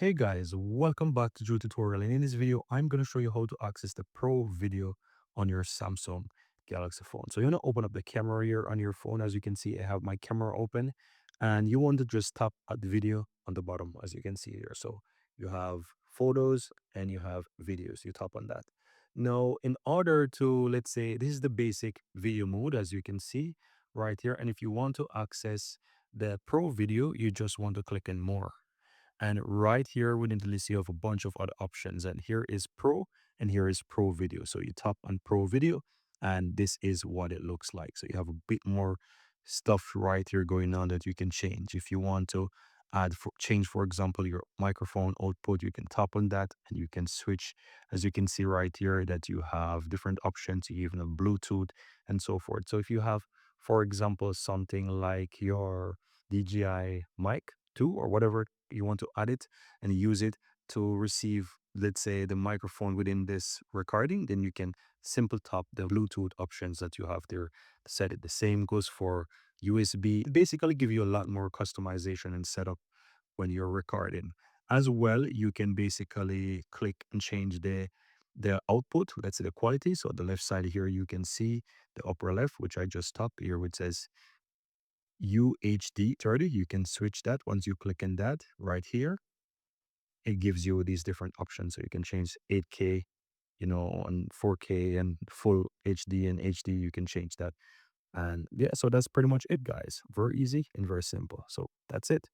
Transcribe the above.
Hey guys, welcome back to Drew Tutorial, and in this video I'm going to show you how to access the Pro Video on your Samsung Galaxy phone. So you're going to open up the camera here on your phone. As you can see, I have my camera open, and you want to just tap at the video on the bottom, as you can see here. So you have photos and you have videos. You tap on that. Now, in order to, let's say, this is the basic video mode, as you can see right here. And if you want to access the Pro Video, you just want to click in more. And right here within the list, you have a bunch of other options. And here is Pro and here is Pro Video. So you tap on Pro Video and this is what it looks like. So you have a bit more stuff right here going on that you can change. If you want to change, for example, your microphone output, you can tap on that and you can switch. As you can see right here that you have different options. You even have Bluetooth and so forth. So if you have, for example, something like your DJI mic 2 or whatever you want to add it and use it to receive, let's say, the microphone within this recording, then you can simple tap the Bluetooth options that you have there to set it. The same goes for USB. It basically give you a lot more customization and setup when you're recording. As well, you can basically click and change the output, let's say the quality. So the left side here, you can see the upper left, which I just tapped here, which says UHD 30. You can switch that once you click on that right here. It gives you these different options. So you can change 8K, and 4K and full HD and HD. You can change that. And yeah, so that's pretty much it, guys. Very easy and very simple. So that's it.